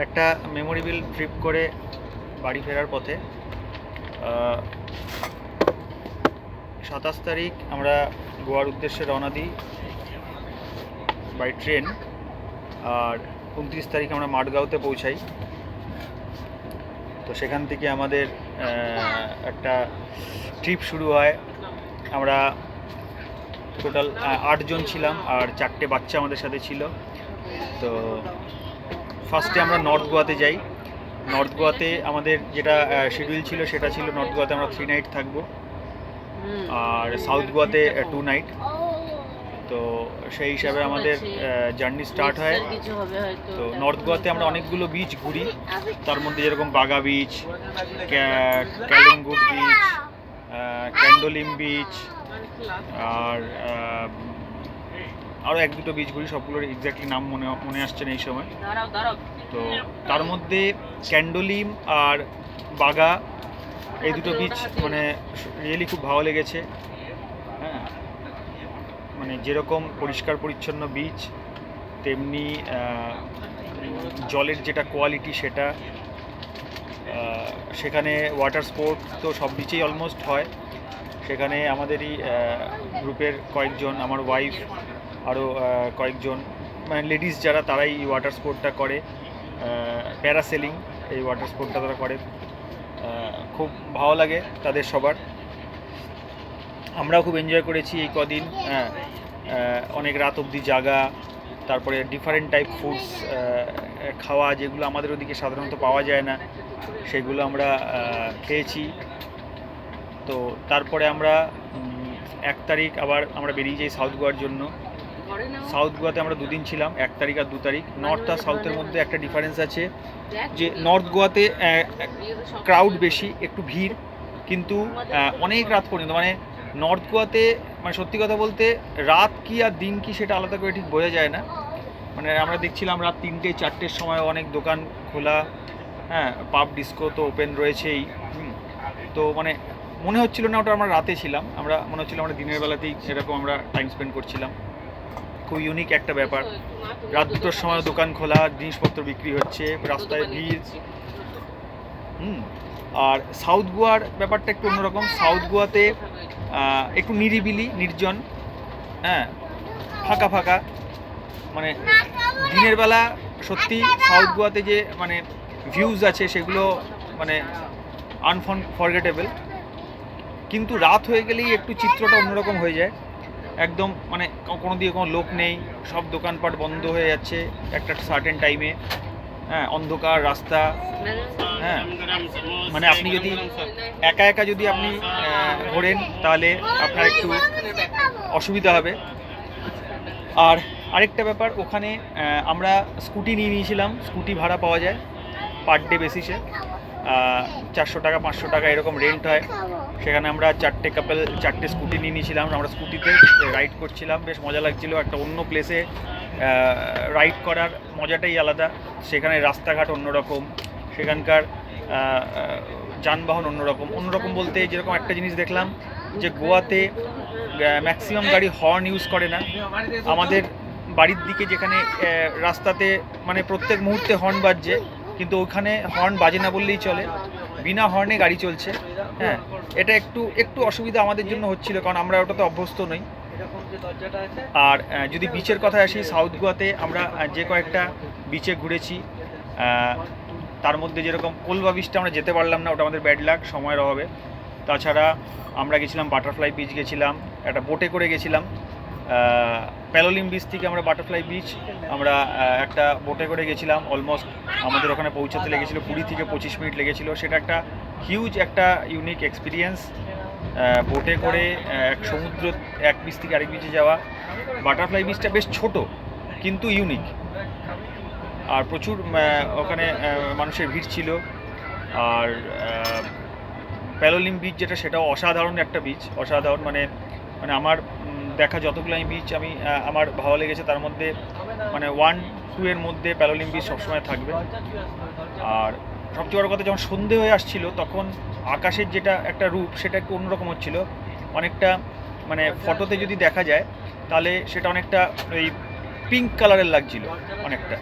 একটা memorable trip করে বাড়ি ফেরার পথে 27 তারিখ আমরা গোয়ার উদ্দেশ্যে রওনা দিই বাই ট্রেন। আর 29 তারিখ আমরা মাডগাঁওতে পৌঁছাই। তো সেখান থেকে আমাদের একটা ট্রিপ শুরু হয়। আমরা টোটাল 8 জন ছিলাম আর 4টে বাচ্চা আমাদের সাথে ছিল। তো ফার্স্টে আমরা নর্থ গোয়াতে যাই। নর্থ গোয়াতে আমাদের যেটা শিডিউল ছিল সেটা ছিল নর্থ গোয়াতে আমরা 3 নাইট থাকবো, আর সাউথ গোয়াতে 2 নাইট। তো সেই হিসাবে আমাদের জার্নি স্টার্ট হয়। তো নর্থ গোয়াতে আমরা অনেকগুলো বিচ ঘুরি, তার মধ্যে যেরকম বাগা বিচ, ক্যালেঙ্গুট বিচ, ক্যান্ডোলিম বিচ, আর আরও 1-2টো বিচ ঘুরি। সবগুলোর এক্স্যাক্টলি নাম মনে আসছে না এই সময়। তো তার মধ্যে ক্যান্ডোলিম আর বাগা এই দুটো বিচ মানে রিয়েলি খুব ভালো লেগেছে। হ্যাঁ, মানে যেরকম পরিষ্কার পরিচ্ছন্ন বিচ, তেমনি জলের যেটা কোয়ালিটি সেটা। সেখানে ওয়াটার স্পোর্ট তো সব বিচেই অলমোস্ট হয়। সেখানে আমাদেরই গ্রুপের কয়েকজন, আমার ওয়াইফ, আরও কয়েকজন মানে লেডিস যারা, তারাই এই ওয়াটার স্পোর্টটা করে। প্যারাসেলিং এই ওয়াটার স্পোর্টটা তারা করে, খুব ভালো লাগে তাদের সবার। আমরাও খুব এনজয় করেছি এই কদিন। অনেক রাত অবধি জাগা, তারপরে ডিফারেন্ট টাইপ ফুডস খাওয়া, যেগুলো আমাদের ওদিকে সাধারণত পাওয়া যায় না, সেগুলো আমরা খেয়েছি। তো তারপরে আমরা 1 তারিখ আবার আমরা বেরিয়ে যাই সাউথ গোয়ার জন্য। সাউথ গোয়াতে আমরা 2 দিন ছিলাম, 1 তারিখ আর 2 তারিখ। নর্থ আর সাউথের মধ্যে একটা ডিফারেন্স আছে, যে নর্থ গোয়াতে ক্রাউড বেশি, একটু ভিড়, কিন্তু অনেক রাত পর্যন্ত। মানে নর্থ গোয়াতে মানে সত্যি কথা বলতে রাত কি আর দিন কি সেটা আলাদা করে ঠিক বোঝা যায় না। মানে আমরা দেখছিলাম রাত 3টে-4টের সময় অনেক দোকান খোলা, হ্যাঁ, পাব ডিস্কো তো ওপেন রয়েছেই। তো মানে মনে হচ্ছিল না ওটা আমরা রাতে ছিলাম, আমরা মনে হচ্ছিল আমরা দিনের বেলাতেই এরকম আমরা টাইম স্পেন্ড করছিলাম। খুব ইউনিক একটা ব্যাপার। রাত 2টোর সময় দোকান খোলা, জিনিসপত্র বিক্রি হচ্ছে, রাস্তায় ভিড়। আর সাউথ গোয়ার ব্যাপারটা একটু অন্যরকম। সাউথ গোয়াতে একটু নিরিবিলি, নির্জন, হ্যাঁ, ফাঁকা ফাঁকা। মানে দিনের বেলা সত্যি সাউথ গোয়াতে যে মানে ভিউজ আছে সেগুলো মানে আনফরগেটেবল, কিন্তু রাত হয়ে গেলেই একটু চিত্রটা অন্যরকম হয়ে যায় একদম। মানে কোনো দিকে কোনো লোক নেই, সব দোকানপাট বন্ধ হয়ে যাচ্ছে একটা সার্টেন টাইমে। হ্যাঁ, অন্ধকার রাস্তা। হ্যাঁ, মানে আপনি যদি একা একা যদি আপনি ঘোরেন তাহলে আপনার একটু অসুবিধা হবে। আর আরেকটা ব্যাপার, ওখানে আমরা স্কুটি নিয়ে নিয়েছিলাম। স্কুটি ভাড়া পাওয়া যায় পার ডে বেসিসে, 400 টাকা 500 টাকা এরকম রেন্ট হয়। সেখানে আমরা 4টে কাপল 4টে স্কুটি নিয়ে নিয়েছিলাম। আমরা স্কুটিতে রাইড করছিলাম, বেশ মজা লাগছিলো। একটা অন্য প্লেসে রাইড করার মজাটাই আলাদা। সেখানে রাস্তাঘাট অন্যরকম, সেখানকার যানবাহন অন্যরকম বলতে যেরকম একটা জিনিস দেখলাম, যে গোয়াতে ম্যাক্সিমাম গাড়ি হর্ন ইউজ করে না। আমাদের বাড়ির দিকে যেখানে রাস্তাতে মানে প্রত্যেক মুহূর্তে হর্ন বাজছে, কিন্তু ওখানে হর্ন বাজে না বললেই চলে, বিনা হর্নে গাড়ি চলছে। হ্যাঁ, এটা একটু অসুবিধা আমাদের জন্য হচ্ছিল, কারণ আমরা ওটাতে অভ্যস্ত নই। আর যদি বিচের কথা আসি, সাউথ গোয়াতে আমরা যে কয়েকটা বিচে ঘুরেছি, তার মধ্যে যেরকম কোলবা বিচটা আমরা যেতে পারলাম না, ওটা আমাদের ব্যাড লাক, সময়ের অভাবে। তাছাড়া আমরা গেছিলাম বাটারফ্লাই বিচ, গেছিলাম একটা বোটে করে গেছিলাম। প্যালোলিম বিচ থেকে আমরা বাটারফ্লাই বিচ আমরা একটা বোটে করে গেছিলাম। অলমোস্ট আমাদের ওখানে পৌঁছাতে লেগেছিলো 20 থেকে 25 মিনিট লেগেছিলো। সেটা একটা হিউজ একটা ইউনিক এক্সপিরিয়েন্স, বোটে করে এক সমুদ্র এক বিচ থেকে আরেক বিচে যাওয়া। বাটারফ্লাই বিচটা বেশ ছোট কিন্তু ইউনিক, আর প্রচুর ওখানে মানুষের ভিড় ছিল। আর প্যালোলিম বিচ যেটা, সেটাও অসাধারণ একটা বিচ, অসাধারণ। মানে আমার দেখা যতগুলো আমি বিচ আমার ভালো লেগেছে, তার মধ্যে মানে 1-2 এর মধ্যে প্যালোলিম বিচ সবসময় থাকবে। আর সবচেয়ে বড় কথা, যখন সন্ধে হয়ে আসছিল তখন আকাশের যেটা একটা রূপ সেটা একটু অন্যরকম হচ্ছিল। অনেকটা মানে ফটোতে যদি দেখা যায় তাহলে সেটা অনেকটা ওই পিঙ্ক কালারের লাগছিল অনেকটা,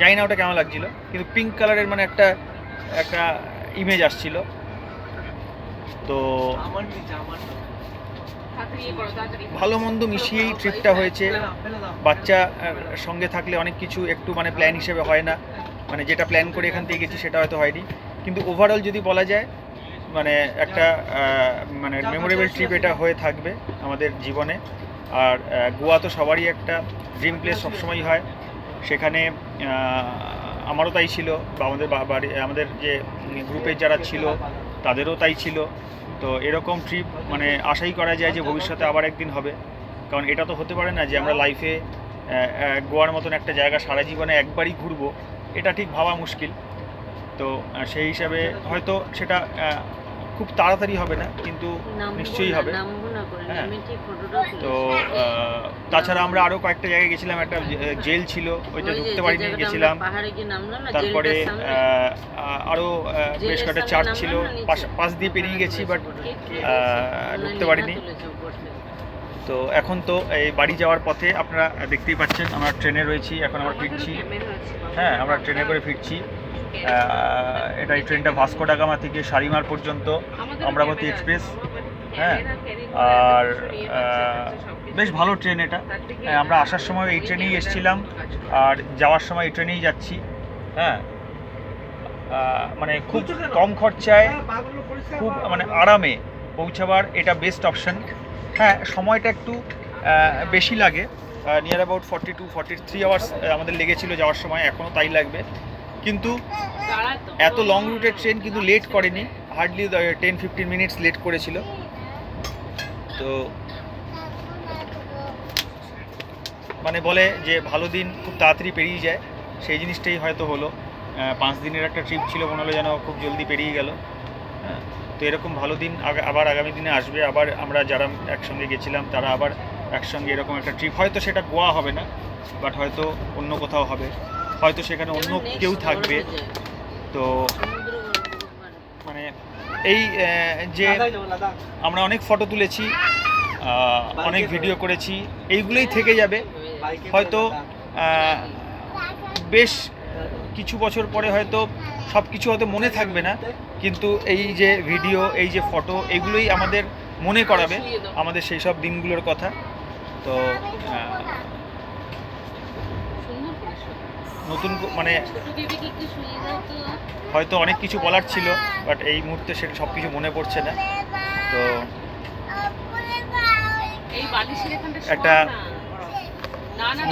জানি না ওটা কেমন লাগছিল, কিন্তু পিঙ্ক কালারের মানে একটা একটা ইমেজ আসছিল। তো ভালো মন্দ মিশিয়েই ট্রিপটা হয়েছে। বাচ্চা সঙ্গে থাকলে অনেক কিছু একটু মানে প্ল্যান হিসেবে হয় না, মানে যেটা প্ল্যান করে এখান থেকে গেছি সেটা হয়তো হয়নি, কিন্তু ওভারঅল যদি বলা যায় মানে একটা মানে মেমোরেবল ট্রিপ এটা হয়ে থাকবে আমাদের জীবনে। আর গোয়া তো সবারই একটা ড্রিম প্লেস সবসময়ই হয়, সেখানে আমারও তাই ছিল, বা আমাদের বাড়ি আমাদের যে গ্রুপের যারা ছিল তাদেরও তাই ছিল। তো এরকম ট্রিপ মানে আশাই করা যায় যে ভবিষ্যতে আবার একদিন হবে, কারণ এটা তো হতে পারে না যে আমরা লাইফে গোয়ার মতন একটা জায়গা সারা জীবনে একবারই ঘুরবো, এটা ঠিক ভাবা মুশকিল। তো সেই হিসাবে হয়তো সেটা খুব তাড়াতাড়ি হবে না, কিন্তু নিশ্চয়ই হবে। হ্যাঁ, তো তাছাড়া আমরা আরও কয়েকটা জায়গায় গেছিলাম, একটা জেল ছিল ওইটা ঢুকতে পারিনি, গেছিলাম। তারপরে আরও বেশ কয়েকটা চার্চ ছিল, পাশ দিয়ে পেরিয়ে গেছি, বাট ঢুকতে পারিনি। তো এখন তো এই বাড়ি যাওয়ার পথে আপনারা দেখতেই পাচ্ছেন আমরা ট্রেনে রয়েছি, এখন আমরা ফিরছি। হ্যাঁ, আমরা ট্রেনে করে ফিরছি। এটা এই ট্রেনটা ভাস্কো ডা গামা থেকে শালিমার পর্যন্ত অমরাবতী এক্সপ্রেস। হ্যাঁ, আর বেশ ভালো ট্রেন এটা। আমরা আসার সময় এই ট্রেনেই এসেছিলাম, আর যাওয়ার সময় এই ট্রেনেই যাচ্ছি। হ্যাঁ, মানে খুব কম খরচায় খুব মানে আরামে পৌঁছাবার এটা বেস্ট অপশান। হ্যাঁ, সময়টা একটু বেশি লাগে, নিয়ার অ্যাবাউট 42-43 আওয়ার্স আমাদের লেগেছিল যাওয়ার সময়, এখনও তাই লাগবে। কিন্তু এত লং রুটের ট্রেন কিন্তু লেট করেনি, হার্ডলি 10-15 মিনিটস লেট করেছিল। তো মানে বলে যে ভালো দিন খুব তাড়াতাড়ি পেরিয়ে যায়, সেই জিনিসটাই হয়তো হলো। 5 দিনের একটা ট্রিপ ছিল, মনে হলো যেন খুব জলদি পেরিয়ে গেল। তো এরকম ভালো দিন আবার আগামী দিনে আসবে। আবার আমরা যারা একসঙ্গে গেছিলাম তারা আবার একসঙ্গে এরকম একটা ট্রিপ, হয়তো সেটা গোয়া হবে না, বাট হয়তো অন্য কোথাও হবে, হয়তো সেখানে অন্য কেউ থাকবে। তো মানে এই যে আমরা অনেক ফটো তুলেছি, অনেক ভিডিও করেছি, এইগুলোই থেকে যাবে। হয়তো বেশ কিছু বছর পরে হয়তো সব কিছু হয়তো মনে থাকবে না, কিন্তু এই যে ভিডিও, এই যে ফটো, এগুলোই আমাদের মনে করাবে আমাদের সেই সব দিনগুলোর কথা। তো নতুন মানে হয়তো অনেক কিছু বলার ছিল, বাট এই মুহূর্তে সেটা সব কিছু মনে পড়ছে না। তো একটা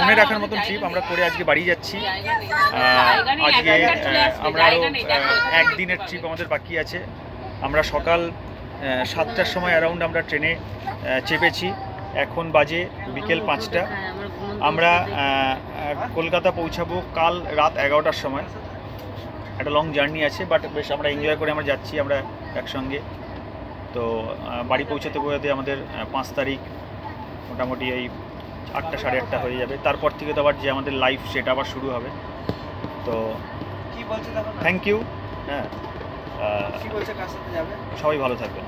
মনে রাখার মতন ট্রিপ আমরা করে আজকে বাড়ি যাচ্ছি। আজকে আমরা আরও একদিনের ট্রিপ আমাদের বাকি আছে। আমরা সকাল 7টার সময় অ্যারাউন্ড আমরা ট্রেনে চেপেছি, এখন বাজে বিকেল 5টা। আমরা কলকাতা পৌঁছাবো কাল রাত 11টার সময়। একটা লং জার্নি আছে, বাট বেশ আমরা এনজয় করে আমরা যাচ্ছি আমরা একসঙ্গে। তো বাড়ি পৌঁছাতে পৌঁছাতে আমাদের 5 তারিখ মোটামুটি এই 8টা 8:30 হয়ে যাবে। তারপর থেকে তো আবার যে আমাদের লাইফ সেটা আবার শুরু হবে। তো থ্যাংক ইউ। হ্যাঁ, সবাই ভালো থাকবেন।